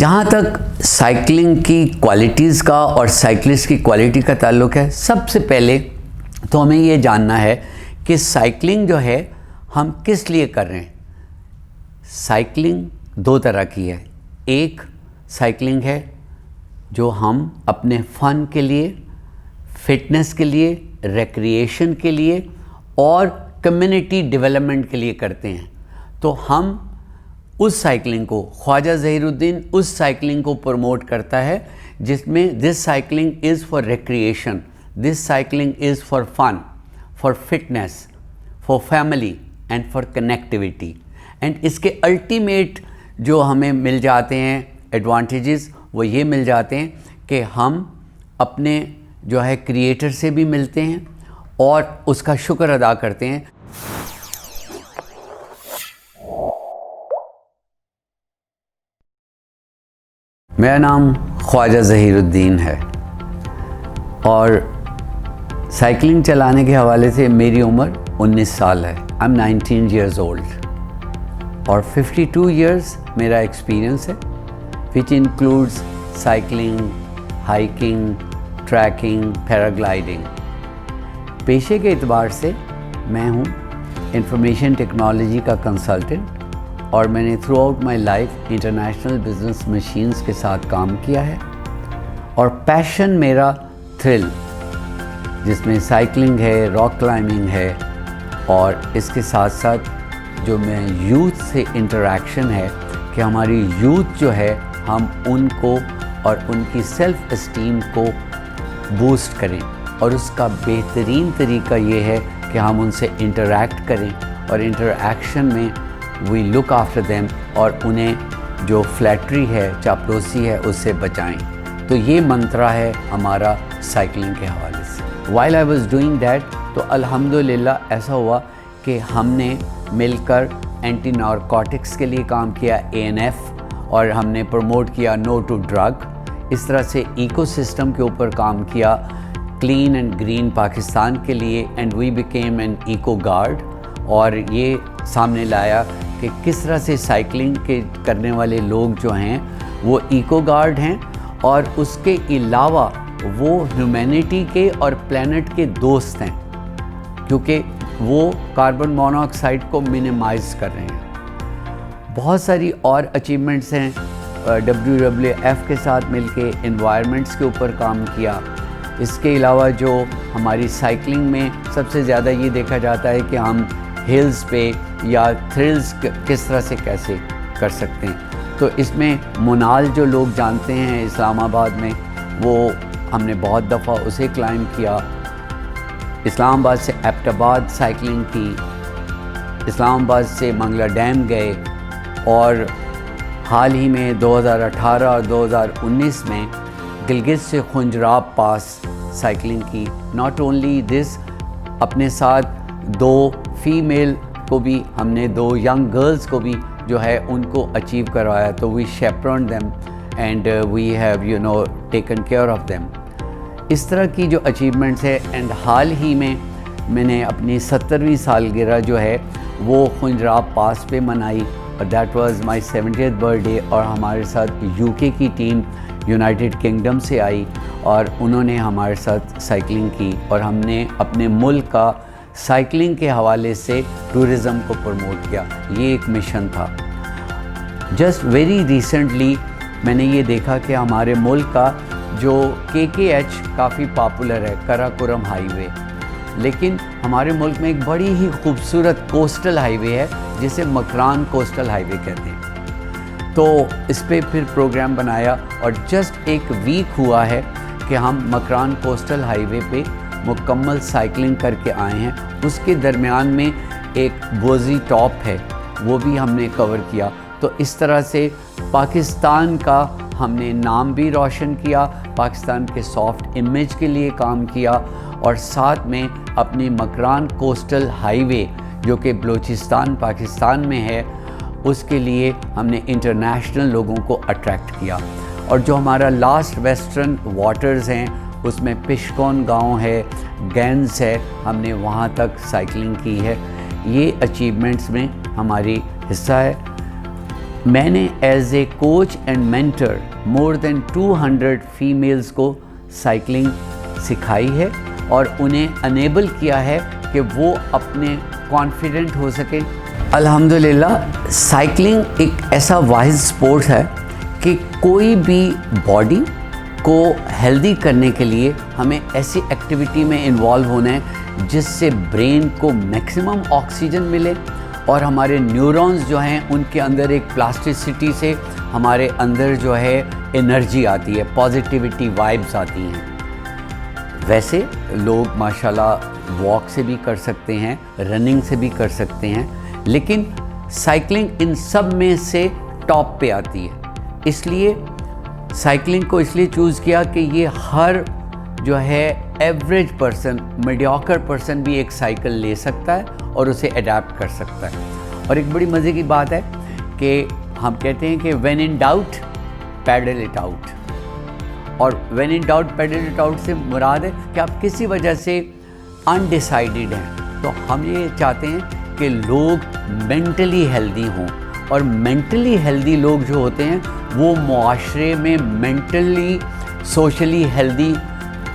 جہاں تک سائیکلنگ کی کوالٹیز کا اور سائیکلسٹ کی کوالٹی کا تعلق ہے، سب سے پہلے تو ہمیں یہ جاننا ہے کہ سائیکلنگ جو ہے ہم کس لیے کر رہے ہیں۔ سائیکلنگ دو طرح کی ہے، ایک سائیکلنگ ہے جو ہم اپنے فن کے لیے، فٹنس کے لیے، ریکریشن کے لیے اور کمیونٹی ڈیولپمنٹ کے لیے کرتے ہیں۔ تو ہم اس سائیکلنگ کو، خواجہ ظہیر الدین اس سائیکلنگ کو پروموٹ کرتا ہے جس میں this cycling is for recreation, this cycling is for fun, for fitness, for family and for connectivity. And اس کے الٹیمیٹ جو ہمیں مل جاتے ہیں ایڈوانٹیجز، وہ یہ مل جاتے ہیں کہ ہم اپنے جو ہے کریٹر سے بھی ملتے ہیں اور اس کا شکر ادا کرتے ہیں۔ میرا نام خواجہ ظہیر الدین ہے اور سائیکلنگ چلانے کے حوالے سے میری عمر 19 سال ہے۔ I'm 19 years old اور 52 years میرا ایکسپیرینس ہے، which includes cycling, hiking, trekking, paragliding. پیشے کے اعتبار سے میں ہوں انفارمیشن ٹیکنالوجی کا کنسلٹنٹ اور میں نے through out my life international business machines کے ساتھ کام کیا ہے۔ اور پیشن میرا تھرل، جس میں سائیکلنگ ہے، راک کلائمبنگ ہے، اور اس کے ساتھ ساتھ جو میں یوتھ سے انٹریکشن ہے کہ ہماری یوتھ جو ہے ہم ان کو اور ان کی سیلف اسٹیم کو بوسٹ کریں، اور اس کا بہترین طریقہ یہ ہے کہ ہم ان سے انٹریکٹ کریں اور انٹریکشن میں وی لک آفٹر دیم اور انہیں جو فلیٹری ہے، چاپلوسی ہے، اس سے بچائیں۔ تو یہ منترا ہے ہمارا سائیکلنگ کے حوالے سے۔ While I was doing that, تو الحمدللہ ایسا ہوا کہ ہم نے مل کر اینٹی نارکوٹکس کے لیے کام کیا، ANF، اور ہم نے پروموٹ کیا نو ٹو ڈرگ۔ اس طرح سے ایکو سسٹم کے اوپر کام کیا، کلین اینڈ گرین پاکستان کے لیے، and we became an eco guard, اور یہ سامنے لایا کہ کس طرح سے سائیکلنگ کے کرنے والے لوگ جو ہیں وہ ایکو گارڈ ہیں، اور اس کے علاوہ وہ ہیومینٹی کے اور پلینٹ کے دوست ہیں، کیونکہ وہ کاربن مونو آکسائڈ کو منیمائز کر رہے ہیں۔ بہت ساری اور اچیومنٹس ہیں، WWF کے ساتھ مل کے انوائرمنٹس کے اوپر کام کیا۔ اس کے علاوہ جو ہماری سائیکلنگ میں سب سے زیادہ یہ دیکھا جاتا ہے کہ ہم ہلز پہ یا تھرلز کس طرح سے کیسے کر سکتے ہیں، تو اس میں منال جو لوگ جانتے ہیں اسلام آباد میں، وہ ہم نے بہت دفعہ اسے کلائم کیا۔ اسلام آباد سے ایبٹ آباد سائیکلنگ کی، اسلام آباد سے منگلا ڈیم گئے، اور حال ہی میں 2018 اور 2019 میں گلگت سے خنجراب پاس سائیکلنگ کی۔ ناٹ اونلی دس، اپنے ساتھ 2 فیمیل کو بھی ہم نے، 2 ینگ گرلز کو بھی جو ہے ان کو اچیو کروایا، تو we chaperone them and we have taken care of them. اس طرح کی جو اچیومنٹس ہے، اینڈ حال ہی میں میں نے اپنی 70ویں سالگرہ جو ہے وہ خنجراب پاس پہ منائی، اور that was my 70th birth day, اور ہمارے ساتھ UK کی ٹیم یونائٹڈ کنگڈم سے آئی اور انہوں نے ہمارے ساتھ سائیکلنگ کی، اور ہم نے اپنے ملک کا سائیکلنگ کے حوالے سے ٹورزم کو پروموٹ کیا۔ یہ ایک مشن تھا۔ جسٹ ویری ریسنٹلی میں نے یہ دیکھا کہ ہمارے ملک کا جو KKH کافی پاپولر ہے، کراکورم ہائی وے، لیکن ہمارے ملک میں ایک بڑی ہی خوبصورت کوسٹل ہائی وے ہے جسے مکران کوسٹل ہائی وے کہتے ہیں۔ تو اس پہ پھر پروگرام بنایا، اور جسٹ ایک ویک ہوا ہے کہ ہم مکران کوسٹل ہائی وے پہ مکمل سائیکلنگ کر کے آئے ہیں۔ اس کے درمیان میں ایک بوزی ٹاپ ہے، وہ بھی ہم نے کور کیا۔ تو اس طرح سے پاکستان کا ہم نے نام بھی روشن کیا، پاکستان کے سافٹ امیج کے لیے کام کیا، اور ساتھ میں اپنی مکران کوسٹل ہائی وے جو کہ بلوچستان پاکستان میں ہے، اس کے لیے ہم نے انٹرنیشنل لوگوں کو اٹریکٹ کیا۔ اور جو ہمارا لاسٹ ویسٹرن واٹرز ہیں، اس میں پشکون گاؤں ہے، گینز ہے، ہم نے وہاں تک سائیکلنگ کی ہے۔ یہ اچیومنٹس میں ہماری حصہ ہے۔ میں نے as a coach and mentor more than 200 families کو سائیکلنگ سکھائی ہے اور انہیں انیبل کیا ہے کہ وہ اپنے کانفیڈنٹ ہو سکیں. الحمدللہ سائیکلنگ ایک ایسا واحد سپورٹ ہے کہ کوئی بھی باڈی کو ہیلدی کرنے کے لیے ہمیں ایسی ایکٹیویٹی میں انوالو ہونا ہے جس سے برین کو میکسیمم آکسیجن ملے اور ہمارے نیورونز جو ہیں ان کے اندر ایک پلاسٹیسٹی سے ہمارے اندر جو ہے انرجی آتی ہے, پازیٹیوٹی وائبس آتی ہیں. ویسے لوگ ماشاءاللہ واک سے بھی کر سکتے ہیں, رننگ سے بھی کر سکتے ہیں, لیکن سائیکلنگ ان سب میں سے ٹاپ پہ آتی ہے. اس لیے سائیکلنگ کو اس لیے چوز کیا کہ یہ ہر جو ہے ایوریج پرسن, میڈیوکر پرسن بھی ایک سائیکل لے سکتا ہے اور اسے اڈیپٹ کر سکتا ہے. اور ایک بڑی مزے کی بات ہے کہ ہم کہتے ہیں کہ when in doubt pedal it out, اور when in doubt pedal it out سے مراد ہے کہ آپ کسی وجہ سے انڈیسائیڈڈ ہیں, تو ہم یہ چاہتے ہیں کہ لوگ مینٹلی ہیلدی ہوں, اور مینٹلی ہیلدی لوگ جو ہوتے ہیں وہ معاشرے میں mentally socially healthy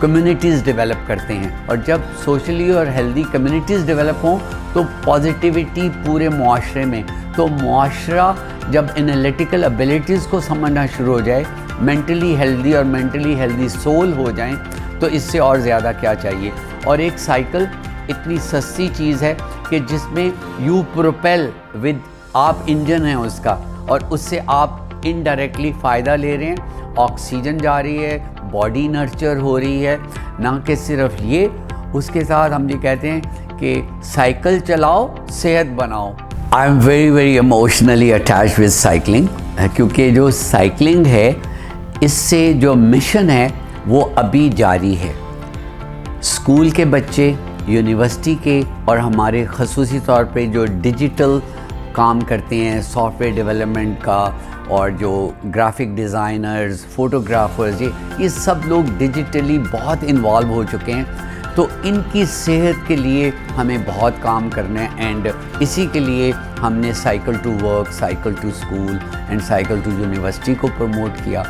communities develop کرتے ہیں, اور جب سوشلی اور ہیلدی کمیونٹیز ڈیولپ ہوں تو پازیٹیوٹی پورے معاشرے میں, تو معاشرہ جب انالیٹیکل ابیلٹیز کو سمجھنا شروع ہو جائے, مینٹلی ہیلدی اور مینٹلی ہیلدی سول ہو جائیں, تو اس سے اور زیادہ کیا چاہیے. اور ایک سائیکل اتنی سستی چیز ہے کہ جس میں یو پروپیل ود, آپ انجن ہیں اس کا, اور اس سے آپ انڈائریکٹلی فائدہ لے رہے ہیں, آکسیجن جا رہی ہے, باڈی نرچر ہو رہی ہے. نہ کہ صرف یہ, اس کے ساتھ ہم یہ کہتے ہیں کہ سائیکل چلاؤ صحت بناؤ. I am very very emotionally attach with cycling, کیونکہ جو سائیکلنگ ہے اس سے جو مشن ہے وہ ابھی جاری ہے. اسکول کے بچے, یونیورسٹی کے, اور ہمارے خصوصی طور پہ جو ڈیجیٹل کام کرتے ہیں سافٹ ویئر ڈیولپمنٹ کا, اور جو گرافک ڈیزائنرز, فوٹوگرافرز, یہ سب لوگ ڈیجیٹلی بہت انوالو ہو چکے ہیں. تو ان کی صحت کے لیے ہمیں بہت کام کرنا ہے, اینڈ اسی کے لیے ہم نے cycle to work, cycle to school and cycle to university کو پروموٹ کیا.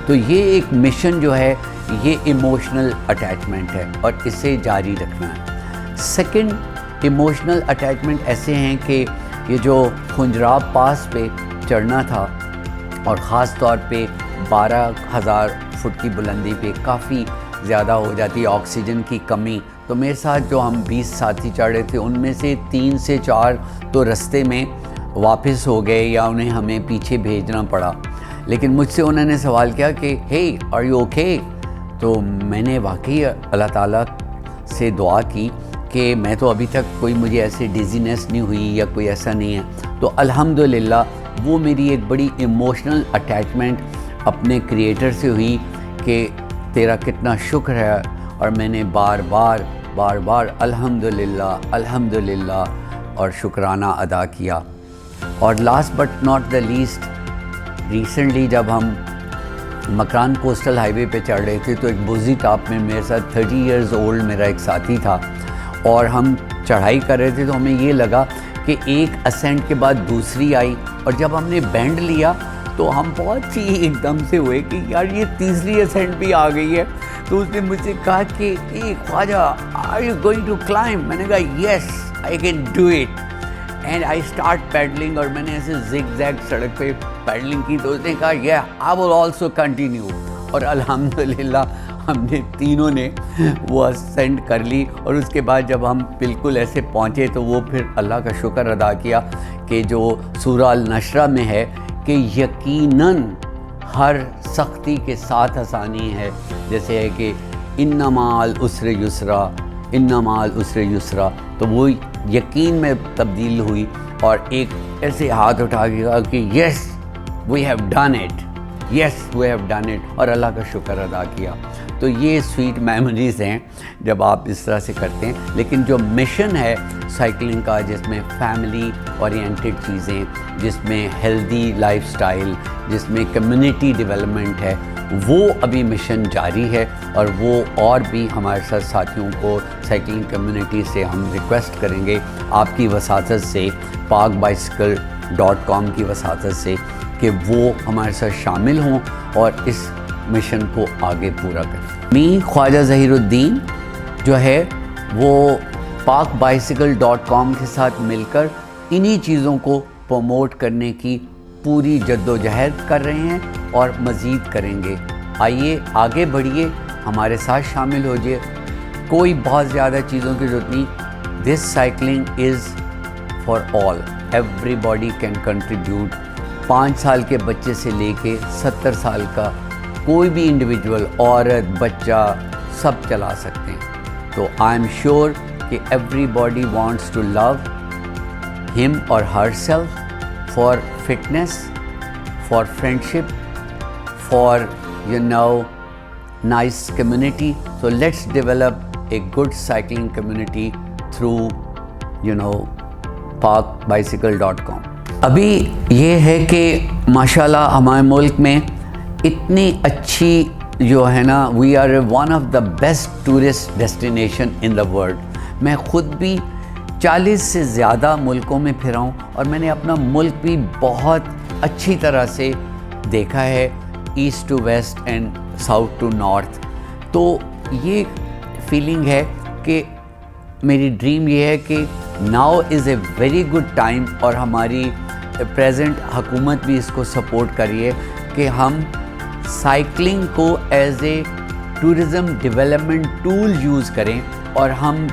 تو یہ ایک مشن جو ہے یہ ایموشنل اٹیچمنٹ ہے اور اسے جاری رکھنا ہے. سیکنڈ, ایموشنل اٹیچمنٹ ایسے ہیں کہ یہ جو خنجراب پاس پہ چڑھنا تھا, اور خاص طور پہ 12,000 فٹ کی بلندی پہ کافی زیادہ ہو جاتی ہے آکسیجن کی کمی, تو میرے ساتھ جو ہم 20 ساتھی چڑھ رہے تھے ان میں سے 3 سے 4 تو رستے میں واپس ہو گئے یا انہیں ہمیں پیچھے بھیجنا پڑا. لیکن مجھ سے انہوں نے سوال کیا کہ ہے آر یو اوکے, تو میں نے واقعی اللہ تعالیٰ سے دعا کی کہ میں تو ابھی تک کوئی مجھے ایسے ڈیزینس نہیں ہوئی یا کوئی ایسا نہیں ہے. تو الحمدللہ وہ میری ایک بڑی ایموشنل اٹیچمنٹ اپنے کریٹر سے ہوئی کہ تیرا کتنا شکر ہے, اور میں نے بار بار الحمدللہ الحمدللہ اور شکرانہ ادا کیا. اور last but not the least, recently جب ہم مکران کوسٹل ہائی وے پہ چڑھ رہے تھے تو ایک بوزی ٹاپ میں میرے ساتھ 30 ایئرز اولڈ میرا ایک ساتھی تھا, اور ہم چڑھائی کر رہے تھے تو ہمیں یہ لگا کہ ایک اسینٹ کے بعد دوسری آئی, اور جب ہم نے بینڈ لیا تو ہم بہت ہی ایک دم سے ہوئے کہ یار یہ تیسری اسینٹ بھی آ گئی ہے. تو اس نے مجھ سے کہا کہ اے Khawaja are you going to climb? میں نے کہا yes I can do it, and I start pedalling, اور میں نے ایسے زگ زیگ سڑک پہ پیڈلنگ کی. تو اس نے کہا یا آئی ول آلسو کنٹینیو, اور الحمدللہ ہم نے تینوں نے وہ اسینڈ کر لی. اور اس کے بعد جب ہم بالکل ایسے پہنچے تو وہ پھر اللہ کا شکر ادا کیا کہ جو سورہ النشرہ میں ہے کہ یقیناً ہر سختی کے ساتھ آسانی ہے, جیسے ہے کہ ان مع العسر یسرا, ان مع العسر یسرا, تو وہ یقین میں تبدیل ہوئی اور ایک ایسے ہاتھ اٹھا کے کہا کہ yes we have done it, yes we have done it, اور اللہ کا شکر ادا کیا. تو یہ سویٹ میموریز ہیں جب آپ اس طرح سے کرتے ہیں. لیکن جو مشن ہے سائیکلنگ کا, جس میں فیملی اورینٹڈ چیزیں, جس میں ہیلدی لائف سٹائل, جس میں کمیونٹی ڈیولپمنٹ ہے, وہ ابھی مشن جاری ہے. اور وہ اور بھی ہمارے ساتھ ساتھیوں کو سائیکلنگ کمیونٹی سے ہم ریکویسٹ کریں گے آپ کی وساطت سے, parkbicycle.com کی وساطت سے, کہ وہ ہمارے ساتھ شامل ہوں اور اس مشن کو آگے پورا کریں. میں خواجہ ظہیر الدین جو ہے وہ pakbicycle.com کے ساتھ مل کر انہی چیزوں کو پروموٹ کرنے کی پوری جد و جہد کر رہے ہیں اور مزید کریں گے. آئیے آگے بڑھیے، ہمارے ساتھ شامل ہو جائے. کوئی بہت زیادہ چیزوں کی ضرورت نہیں. This cycling is for all, everybody can contribute. 5 سال کے بچے سے لے کے 70 سال کا کوئی بھی انڈیویجول، عورت، بچہ، سب چلا سکتے ہیں. تو آئی ایم شیور کہ ایوری باڈی وانٹس ٹو لو ہم اور her self for fitness, for friendship, for nice community. So let's develop a good cycling community through pakbicycle.com. ابھی یہ ہے کہ ماشاءاللہ ہمارے ملک میں اتنی اچھی جو ہے نا، we are one of the best tourist destination in the world. میں خود بھی 40 سے زیادہ ملکوں میں پھرا ہوں اور میں نے اپنا ملک بھی بہت اچھی طرح سے دیکھا ہے، east to west and south to north. تو یہ فیلنگ ہے کہ میری ڈریم یہ ہے کہ now is a very good time, اور ہماری پریزنٹ حکومت بھی اس کو سپورٹ کریے کہ ہم سائیکلنگ کو as a tourism development tool use کریں، اور ہم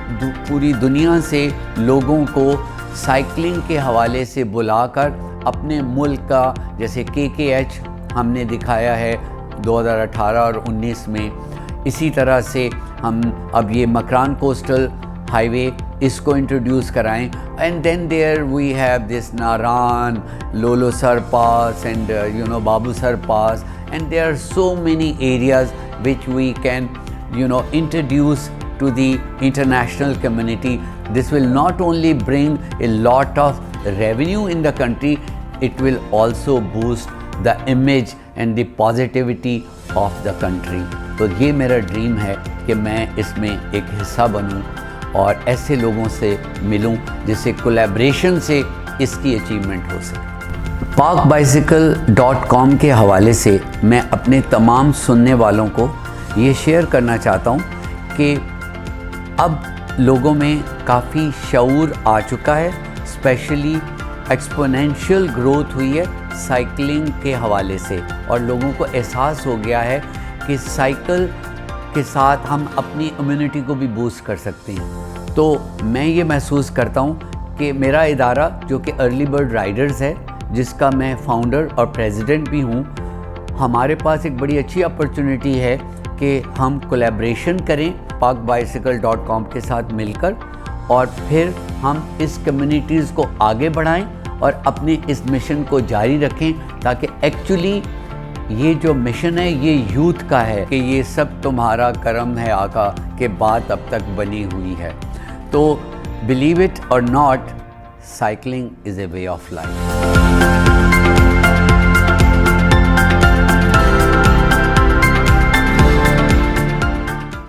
پوری دنیا سے لوگوں کو سائیکلنگ کے حوالے سے بلا کر اپنے ملک کا، جیسے KKH ہم نے دکھایا ہے 2018 اور 19 میں، اسی طرح سے ہم اب یہ مکران کوسٹل ہائی وے اس کو انٹروڈیوس کرائیں. And then there we have this Naran, Lulusar pass and Babusar pass, and there are so many areas which we can introduce to the international community. This will not only bring a lot of revenue in the country, it will also boost the image and the positivity of the country. تو یہ میرا dream ہے کہ میں اس میں ایک حصہ بنوں اور ایسے لوگوں سے ملوں جس سے کولیبریشن سے اس کی اچیومنٹ ہو سکے. pakbicycle.com کے حوالے سے میں اپنے تمام سننے والوں کو یہ شیئر کرنا چاہتا ہوں کہ اب لوگوں میں کافی شعور آ چکا ہے، اسپیشلی ایکسپونینشیل گروتھ ہوئی ہے سائیکلنگ کے حوالے سے، اور لوگوں کو احساس ہو گیا ہے کہ سائیکل کے ساتھ ہم اپنی امیونٹی کو بھی بوسٹ کر سکتے ہیں. تو میں یہ محسوس کرتا ہوں کہ میرا ادارہ جو کہ ارلی برڈ رائڈرز ہے، جس کا میں فاؤنڈر اور پریزیڈنٹ بھی ہوں، ہمارے پاس ایک بڑی اچھی اپرچونٹی ہے کہ ہم کولیبریشن کریں pakbicycle.com کے ساتھ مل کر، اور پھر ہم اس کمیونٹیز کو آگے بڑھائیں اور اپنے اس مشن کو جاری رکھیں، تاکہ ایکچولی یہ جو مشن ہے یہ یوتھ کا ہے کہ یہ سب تمہارا کرم ہے آقا کہ بات اب تک بنی ہوئی ہے. تو بلیو اٹ اور not, cycling is a way of life.